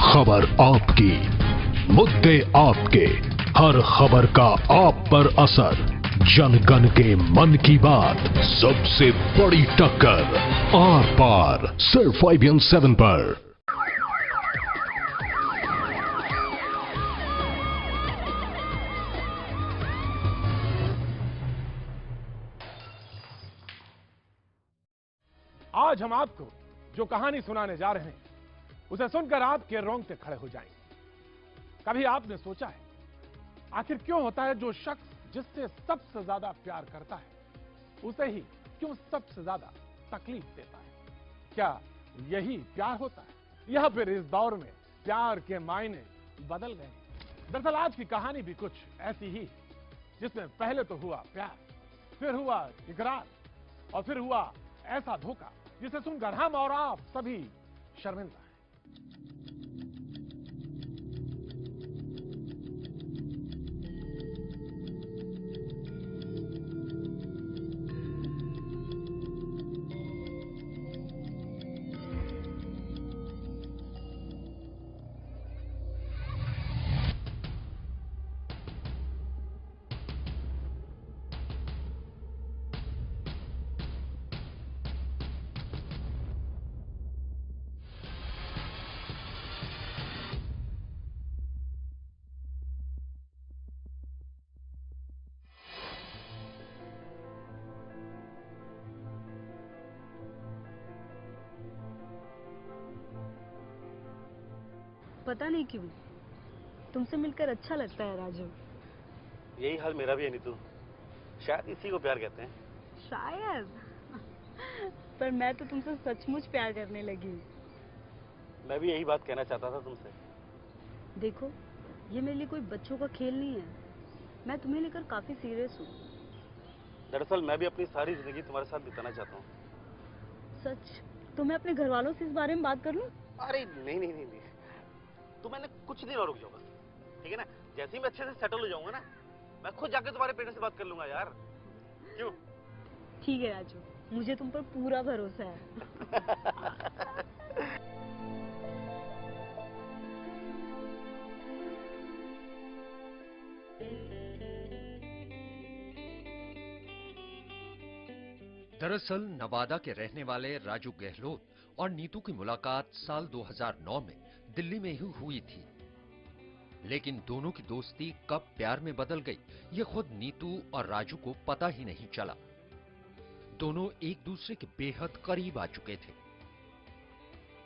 खबर आपकी, मुद्दे आपके, हर खबर का आप पर असर, जन गण के मन की बात, सबसे बड़ी टक्कर, आर पार, सिर्फ 5/7 पर। आज हम आपको जो कहानी सुनाने जा रहे हैं उसे सुनकर आपके रोंगटे खड़े हो जाएंगे। कभी आपने सोचा है आखिर क्यों होता है जो शख्स जिससे सबसे ज्यादा प्यार करता है उसे ही क्यों सबसे ज्यादा तकलीफ देता है? क्या यही प्यार होता है या फिर इस दौर में प्यार के मायने बदल गए? दरअसल आज की कहानी भी कुछ ऐसी ही है, जिसमें पहले तो हुआ प्यार, फिर हुआ इकरार और फिर हुआ ऐसा धोखा जिसे सुनकर हम और आप सभी शर्मिंदा हैं। पता नहीं क्यों तुमसे मिलकर अच्छा लगता है राजू। यही हाल मेरा भी है नीतू, शायद इसी को प्यार कहते हैं। शायद पर मैं तो तुमसे सचमुच प्यार करने लगी। मैं भी यही बात कहना चाहता था तुमसे। देखो, ये मेरे लिए कोई बच्चों का खेल नहीं है, मैं तुम्हें लेकर काफी सीरियस हूँ। दरअसल मैं भी अपनी सारी जिंदगी तुम्हारे साथ बिताना चाहता हूँ। सच? तो मैं अपने घर वालों से इस बारे में बात कर लूँ? अरे नहीं नहीं नहीं, नहीं। तो मैंने कुछ दिन और रुक जाओ बस, ठीक है ना? जैसे ही मैं अच्छे से सेटल हो जाऊंगा ना, मैं खुद जाके तुम्हारे पेरेंट्स से बात कर लूंगा यार। क्यों? ठीक है राजू, मुझे तुम पर पूरा भरोसा है। दरअसल नवादा के रहने वाले राजू गहलोत और नीतू की मुलाकात साल 2009 में दिल्ली में ही हुई थी, लेकिन दोनों की दोस्ती कब प्यार में बदल गई ये खुद नीतू और राजू को पता ही नहीं चला। दोनों एक दूसरे के बेहद करीब आ चुके थे,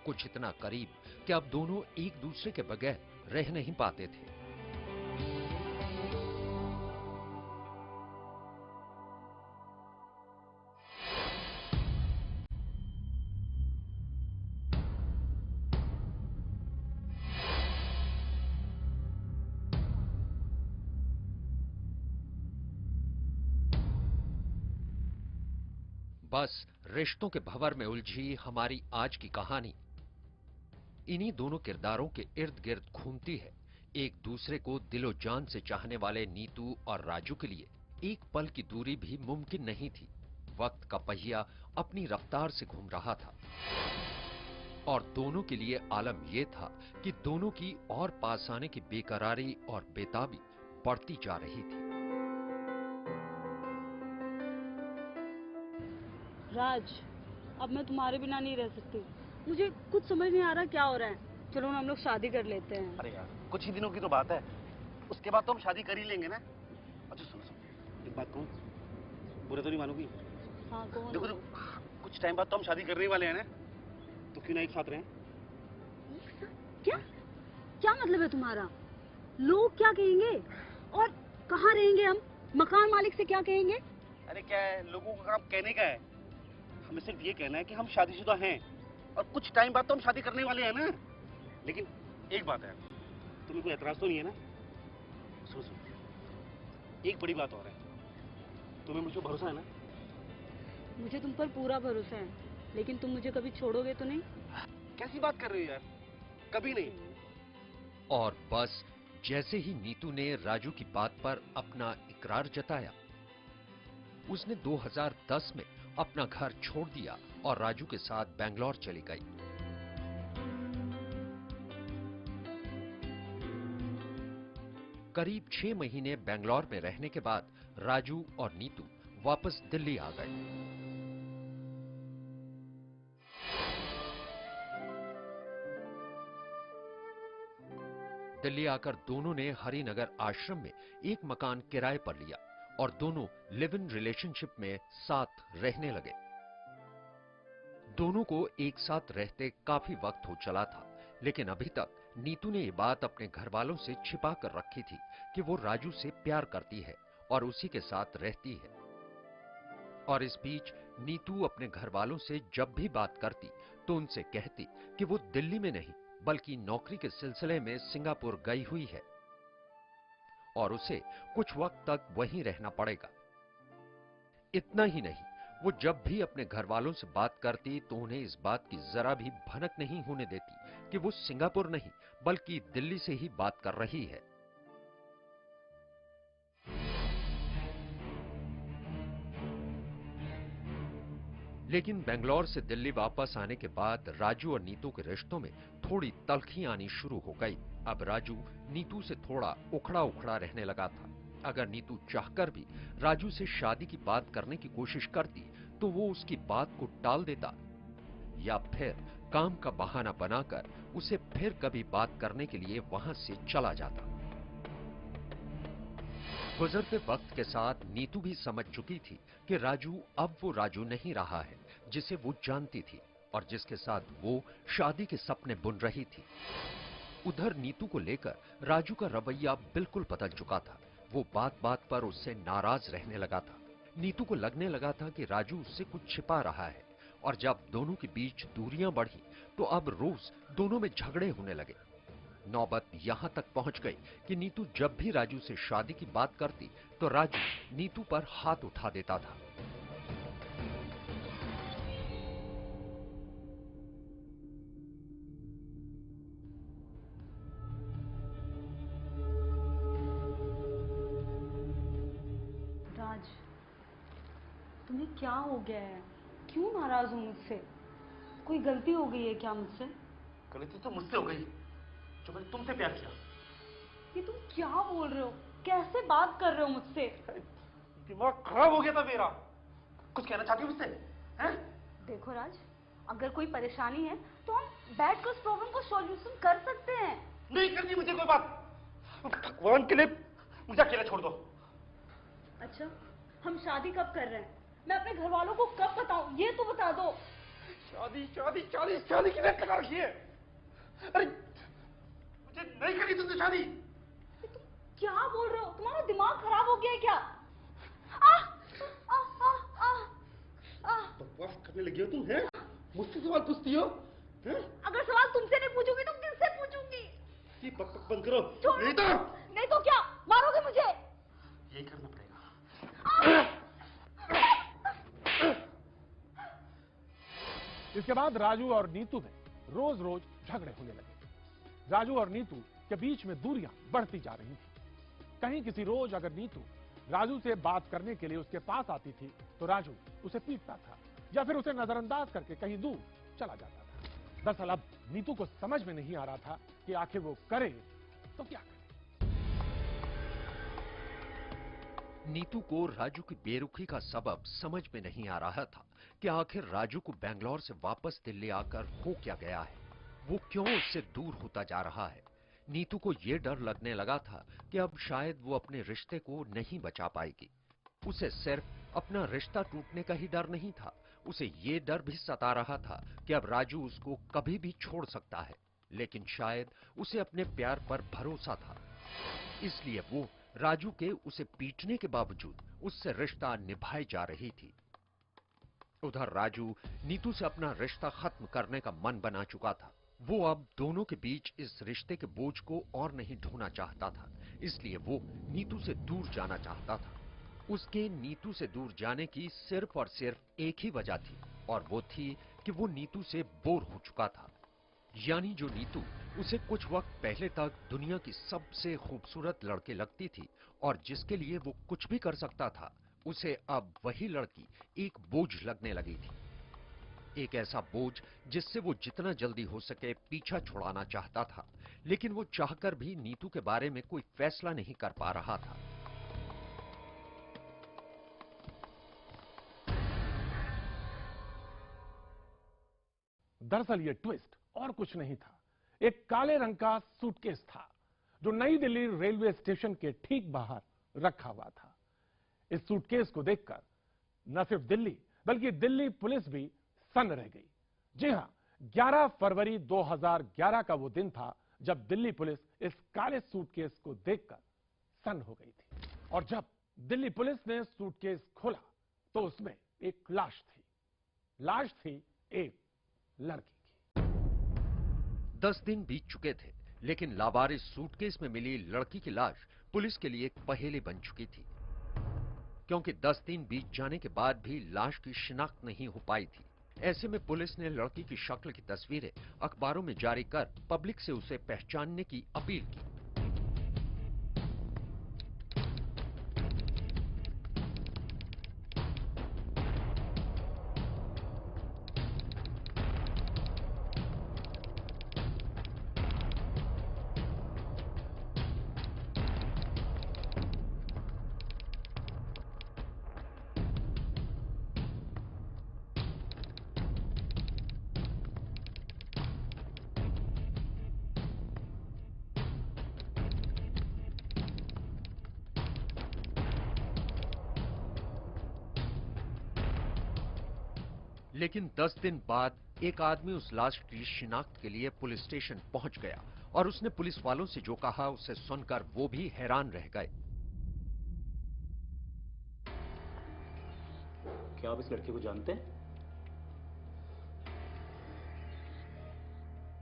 कुछ इतना करीब कि अब दोनों एक दूसरे के बगैर रह नहीं पाते थे। बस रिश्तों के भंवर में उलझी हमारी आज की कहानी इन्हीं दोनों किरदारों के इर्द गिर्द घूमती है। एक दूसरे को दिलो जान से चाहने वाले नीतू और राजू के लिए एक पल की दूरी भी मुमकिन नहीं थी। वक्त का पहिया अपनी रफ्तार से घूम रहा था और दोनों के लिए आलम यह था कि दोनों की और पास आने की बेकरारी और बेताबी बढ़ती जा रही थी। राज, अब मैं तुम्हारे बिना नहीं रह सकती। मुझे कुछ समझ नहीं आ रहा क्या हो रहा है। चलो ना हम लोग शादी कर लेते हैं। अरे यार, कुछ ही दिनों की तो बात है, उसके बाद तो हम शादी कर ही लेंगे ना। अच्छा सुनो सुनो, एक बात कहूँ, बुरे तो नहीं मानोगी? हाँ कौन? देखो कुछ टाइम बाद तो हम शादी करने वाले हैं ना, तो क्यों ना एक साथ रहें? क्या क्या मतलब है तुम्हारा? लोग क्या कहेंगे और कहाँ रहेंगे हम? मकान मालिक से क्या कहेंगे? अरे क्या है, लोगों का काम कहने का है, हमें सिर्फ ये कहना है कि हम शादीशुदा हैं और कुछ टाइम बाद तो हम शादी करने वाले हैं ना। लेकिन एक बात है, तुम्हें कोई एतराज तो नहीं है ना? सुनो सुनो, एक बड़ी बात और है, तुम्हें मुझ पर भरोसा है ना? मुझे तुम पर पूरा भरोसा है, लेकिन तुम मुझे कभी छोड़ोगे तो नहीं? कैसी बात कर रही हो यार, कभी नहीं। और बस जैसे ही नीतू ने राजू की बात पर अपना इकरार जताया, उसने 2010 में अपना घर छोड़ दिया और राजू के साथ बेंगलोर चली गई। करीब 6 महीने बेंगलौर में रहने के बाद राजू और नीतू वापस दिल्ली आ गए। दिल्ली आकर दोनों ने हरिनगर आश्रम में एक मकान किराए पर लिया और दोनों लिव इन रिलेशनशिप में साथ रहने लगे। दोनों को एक साथ रहते काफी वक्त हो चला था, लेकिन अभी तक नीतू ने ये बात अपने घर वालों से छिपा कर रखी थी कि वो राजू से प्यार करती है और उसी के साथ रहती है। और इस बीच नीतू अपने घर वालों से जब भी बात करती तो उनसे कहती कि वो दिल्ली में नहीं बल्कि नौकरी के सिलसिले में सिंगापुर गई हुई है और उसे कुछ वक्त तक वहीं रहना पड़ेगा। इतना ही नहीं, वो जब भी अपने घर वालों से बात करती तो उन्हें इस बात की जरा भी भनक नहीं होने देती कि वो सिंगापुर नहीं बल्कि दिल्ली से ही बात कर रही है। लेकिन बेंगलौर से दिल्ली वापस आने के बाद राजू और नीतू के रिश्तों में थोड़ी तल्खी आनी शुरू हो गई। अब राजू नीतू से थोड़ा उखड़ा उखड़ा रहने लगा था। अगर नीतू चाहकर भी राजू से शादी की बात करने की कोशिश करती तो वो उसकी बात को टाल देता या फिर काम का बहाना बनाकर उसे फिर कभी बात करने के लिए वहां से चला जाता। गुजरते वक्त के साथ नीतू भी समझ चुकी थी कि राजू अब वो राजू नहीं रहा है जिसे वो जानती थी और जिसके साथ वो शादी के सपने बुन रही थी। उधर नीतू को लेकर राजू का रवैया बिल्कुल बदल चुका था। वो बात बात पर उससे नाराज रहने लगा था। नीतू को लगने लगा था कि राजू उससे कुछ छिपा रहा है और जब दोनों के बीच दूरियां बढ़ी तो अब रोज दोनों में झगड़े होने लगे। नौबत यहां तक पहुंच गई कि नीतू जब भी राजू से शादी की बात करती तो राजू नीतू पर हाथ उठा देता था। राज, तुम्हें क्या हो गया है? क्यों नाराज हो मुझसे? कोई गलती हो गई है क्या मुझसे? गलती तो मुझसे हो गई जो मैंने तुमसे प्यार किया। ये तुम क्या बोल रहे हो? कैसे बात कर रहे हो मुझसे? दिमाग खराब हो गया था मेरा। कुछ कहना चाहती हो मुझसे? हैं? देखो राज, अगर कोई परेशानी है तो हम बैठकर उस प्रॉब्लम को सॉल्यूशन कर सकते हैं। नहीं करनी मुझे कोई बात। भगवान के लिए मुझे अकेला छोड़ दो। अच्छा, हम शादी कब कर रहे हैं? मैं अपने घर वालों को कब बताऊं? ये तो बता दो। शादी शादी शादी शादी की लगा रखी है। अरे मुझे नहीं करनी तुमसे शादी। तुम क्या बोल रहे हो? तुम्हारा दिमाग खराब हो गया है क्या? बकवास करने लगी हो तुम, हैं? मुझसे सवाल पूछती हो, हैं? अगर सवाल तुमसे नहीं पूछूंगी तो किससे पूछूंगी? ये बक बक बंद करो। नहीं तो क्या मारोगे मुझे? यही करना पड़ेगा। इसके बाद राजू और नीतू में रोज रोज झगड़े होने लगे। राजू और नीतू के बीच में दूरियां बढ़ती जा रही थी। कहीं किसी रोज अगर नीतू राजू से बात करने के लिए उसके पास आती थी तो राजू उसे पीटता था या फिर उसे नजरअंदाज करके कहीं दूर चला जाता था। दरअसल अब नीतू को समझ में नहीं आ रहा था कि आखिर वो करे तो क्या करे। नीतू को राजू की बेरुखी का सबब समझ में नहीं आ रहा था कि आखिर राजू को बेंगलौर से वापस दिल्ली आकर हो क्या गया है। वो क्यों उससे दूर होता जा रहा है। नीतू को यह डर लगने लगा था कि अब शायद वो अपने रिश्ते को नहीं बचा पाएगी। उसे सिर्फ अपना रिश्ता टूटने का ही डर नहीं था, उसे ये डर भी सता रहा था कि अब राजू उसको कभी भी छोड़ सकता है। लेकिन शायद उसे अपने प्यार पर भरोसा था, इसलिए वो राजू के उसे पीटने के बावजूद उससे रिश्ता निभाई जा रही थी। उधर राजू नीतू से अपना रिश्ता खत्म करने का मन बना चुका था। वो अब दोनों के बीच इस रिश्ते के बोझ को और नहीं ढोना चाहता था, इसलिए वो नीतू से दूर जाना चाहता था। उसके नीतू से दूर जाने की सिर्फ और सिर्फ एक ही वजह थी और वो थी कि वो नीतू से बोर हो चुका था। यानी जो नीतू उसे कुछ वक्त पहले तक दुनिया की सबसे खूबसूरत लड़की लगती थी और जिसके लिए वो कुछ भी कर सकता था, उसे अब वही लड़की एक बोझ लगने लगी थी। एक ऐसा बोझ जिससे वो जितना जल्दी हो सके पीछा छुड़ाना चाहता था, लेकिन वो चाहकर भी नीतू के बारे में कोई फैसला नहीं कर पा रहा था। दरअसल ये ट्विस्ट और कुछ नहीं था। एक काले रंग का सूटकेस था जो नई दिल्ली रेलवे स्टेशन के ठीक बाहर रखा हुआ था। इस सूटकेस को देखकर न सिर्फ दिल्ली बल्कि दिल्ली पुलिस भी सन्न रह गई। जी हां, 11 फरवरी 2011 का वो दिन था जब दिल्ली पुलिस इस काले सूटकेस को देखकर सन्न हो गई थी। और जब दिल्ली पुलिस ने सूटकेस खोला तो उसमें एक लाश थी। लाश थी एक लड़की की। 10 दिन बीत चुके थे, लेकिन लावारिस सूटकेस में मिली लड़की की लाश पुलिस के लिए एक पहेली बन चुकी थी, क्योंकि 10 दिन बीत जाने के बाद भी लाश की शिनाख्त नहीं हो पाई थी। ऐसे में पुलिस ने लड़की की शक्ल की तस्वीरें अखबारों में जारी कर पब्लिक से उसे पहचानने की अपील की। लेकिन 10 दिन बाद एक आदमी उस लाश की शिनाख्त के लिए पुलिस स्टेशन पहुंच गया और उसने पुलिस वालों से जो कहा उसे सुनकर वो भी हैरान रह गए। क्या आप इस लड़के को जानते हैं?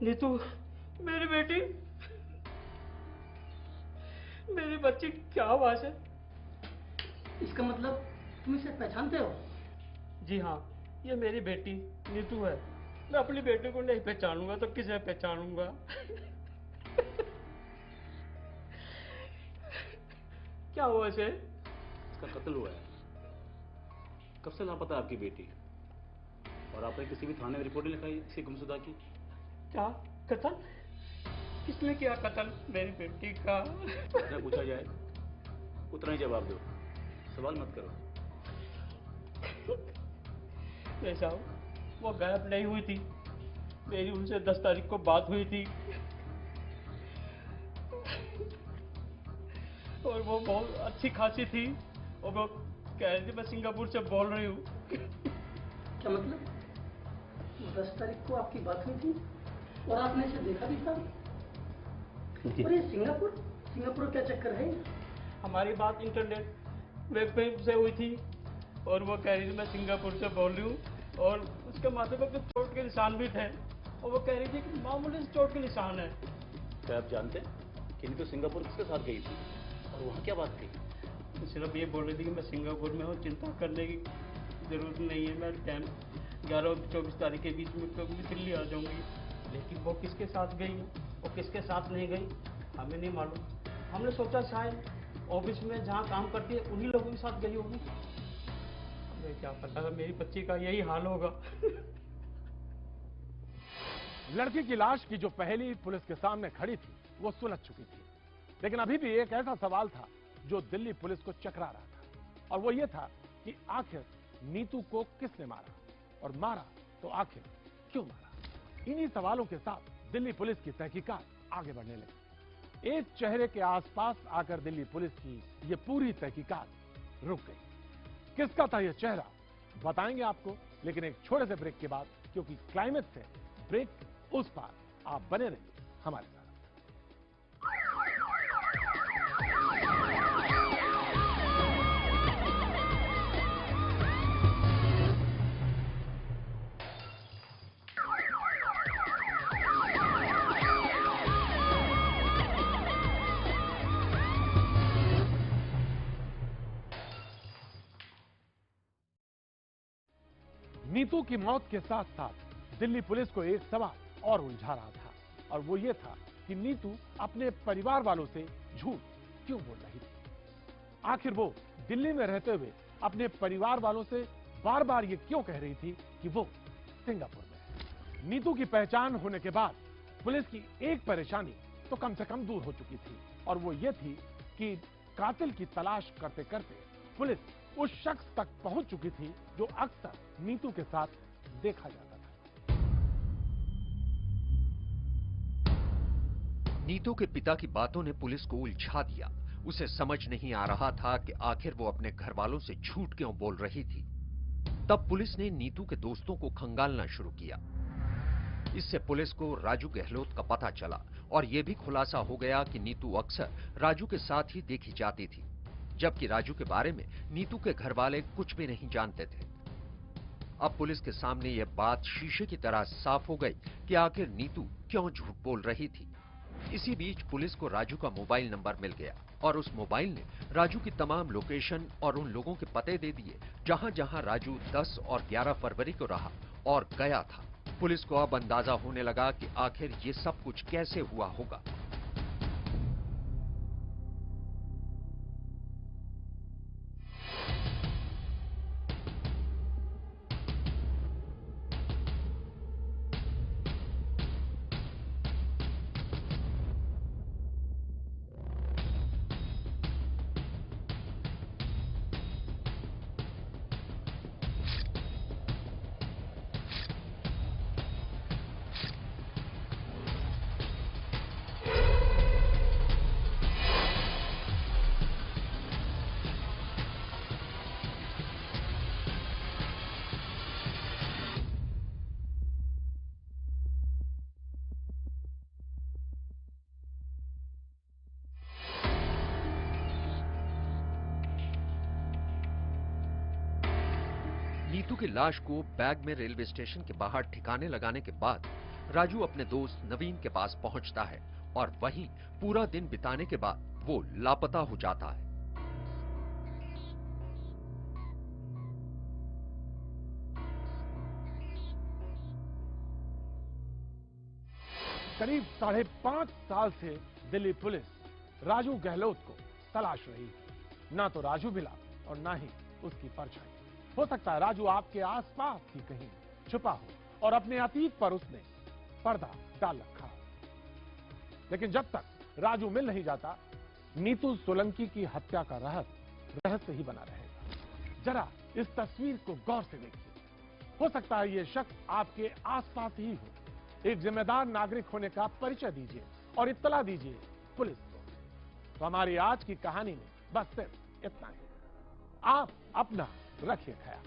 नीतू, मेरी बेटी, मेरी बच्ची, क्या आवाज है? इसका मतलब तुम इसे पहचानते हो? जी हाँ, ये मेरी बेटी नीतू है। मैं अपनी बेटी को नहीं पहचानूंगा तो किसे पहचानूंगा? क्या हुआ इसे? इसका कत्ल हुआ है। कब से लापता है आपकी बेटी? और आपने किसी भी थाने में रिपोर्ट नहीं लिखाई इसकी गुमशुदा की? क्या कत्ल? किसने किया कत्ल मेरी बेटी का? जितना पूछा जाए उतना ही जवाब दो, सवाल मत करो। नहीं साहब, वो गायब नहीं हुई थी। मेरी उनसे 10 तारीख को बात हुई थी और वो बहुत अच्छी खासी थी और वो कह रही थी मैं सिंगापुर से बोल रही हूँ। क्या मतलब? 10 तारीख को आपकी बात हुई थी और आपने इसे देखा भी था? और ये सिंगापुर क्या चक्कर है? हमारी बात इंटरनेट वेब पेज से हुई थी और वो कह रही थी मैं सिंगापुर से बोल रही हूँ और उसके माथे पर कुछ चोट के निशान भी थे और वो कह रही थी कि मामूली से चोट के निशान है। क्या आप जानते हैं कि तो सिंगापुर किसके साथ गई थी और वहाँ क्या बात थी? सिर्फ ये बोल रही थी कि मैं सिंगापुर में हूँ, चिंता करने की जरूरत नहीं है, मैं टाइम 11 और 24 तारीख के बीच में कभी दिल्ली आ जाऊंगी। लेकिन वो किसके साथ गई और किसके साथ नहीं गई हमें नहीं मालूम। हमने सोचा शायद ऑफिस में जहाँ काम करती है उन्हीं लोगों के साथ गई होगी। हमें क्या पता था मेरी बच्ची का यही हाल होगा। लड़की की लाश की जो पहेली पुलिस के सामने खड़ी थी वो सुलझ चुकी थी, लेकिन अभी भी एक ऐसा सवाल था जो दिल्ली पुलिस को चकरा रहा था और वो ये था कि आखिर नीतू को किसने मारा और मारा तो आखिर क्यों मारा। इन्हीं सवालों के साथ दिल्ली पुलिस की तहकीकात आगे बढ़ने लगी। एक चेहरे के आसपास आकर दिल्ली पुलिस की ये पूरी तहकीकात रुक गई। किसका था ये चेहरा बताएंगे आपको, लेकिन एक छोटे से ब्रेक के बाद, क्योंकि क्लाइमेक्स है ब्रेक उस पार। आप बने रहिए हमारे साथ। नीतू की मौत के साथ साथ दिल्ली पुलिस को एक सवाल और उलझा रहा था और वो ये था कि नीतू अपने परिवार वालों से झूठ क्यों बोल रही थी। आखिर वो दिल्ली में रहते हुए अपने परिवार वालों से बार बार ये क्यों कह रही थी कि वो सिंगापुर में। नीतू की पहचान होने के बाद पुलिस की एक परेशानी तो कम से कम दूर हो चुकी थी, और वो ये थी कि कातिल की तलाश करते करते पुलिस उस शख्स तक पहुंच चुकी थी जो अक्सर नीतू के साथ देखा जाता था। नीतू के पिता की बातों ने पुलिस को उलझा दिया। उसे समझ नहीं आ रहा था कि आखिर वो अपने घर वालों से झूठ क्यों बोल रही थी। तब पुलिस ने नीतू के दोस्तों को खंगालना शुरू किया। इससे पुलिस को राजू गहलोत का पता चला और यह भी खुलासा हो गया कि नीतू अक्सर राजू के साथ ही देखी जाती थी, जबकि राजू के बारे में नीतू के घर वाले कुछ भी नहीं जानते थे। अब पुलिस के सामने यह बात शीशे की तरह साफ हो गई कि आखिर नीतू क्यों झूठ बोल रही थी। इसी बीच पुलिस को राजू का मोबाइल नंबर मिल गया और उस मोबाइल ने राजू की तमाम लोकेशन और उन लोगों के पते दे दिए जहां जहां राजू 10 और 11 फरवरी को रहा और गया था। पुलिस को अब अंदाजा होने लगा कि आखिर ये सब कुछ कैसे हुआ होगा। नीतू की लाश को बैग में रेलवे स्टेशन के बाहर ठिकाने लगाने के बाद राजू अपने दोस्त नवीन के पास पहुंचता है और वहीं पूरा दिन बिताने के बाद वो लापता हो जाता है। करीब 5.5 साल से दिल्ली पुलिस राजू गहलोत को तलाश रही है। ना तो राजू मिला और ना ही उसकी परछाई। हो सकता है राजू आपके आसपास ही कहीं छुपा हो और अपने अतीत पर उसने पर्दा डाल रखा हो। लेकिन जब तक राजू मिल नहीं जाता, नीतू सोलंकी की हत्या का रहस्य ही बना रहेगा। जरा इस तस्वीर को गौर से देखिए। हो सकता है ये शख्स आपके आसपास ही हो। एक जिम्मेदार नागरिक होने का परिचय दीजिए और इत्तला दीजिए पुलिस को। तो हमारी आज की कहानी में बस सिर्फ इतना ही। आप अपना रखिए ख्याल।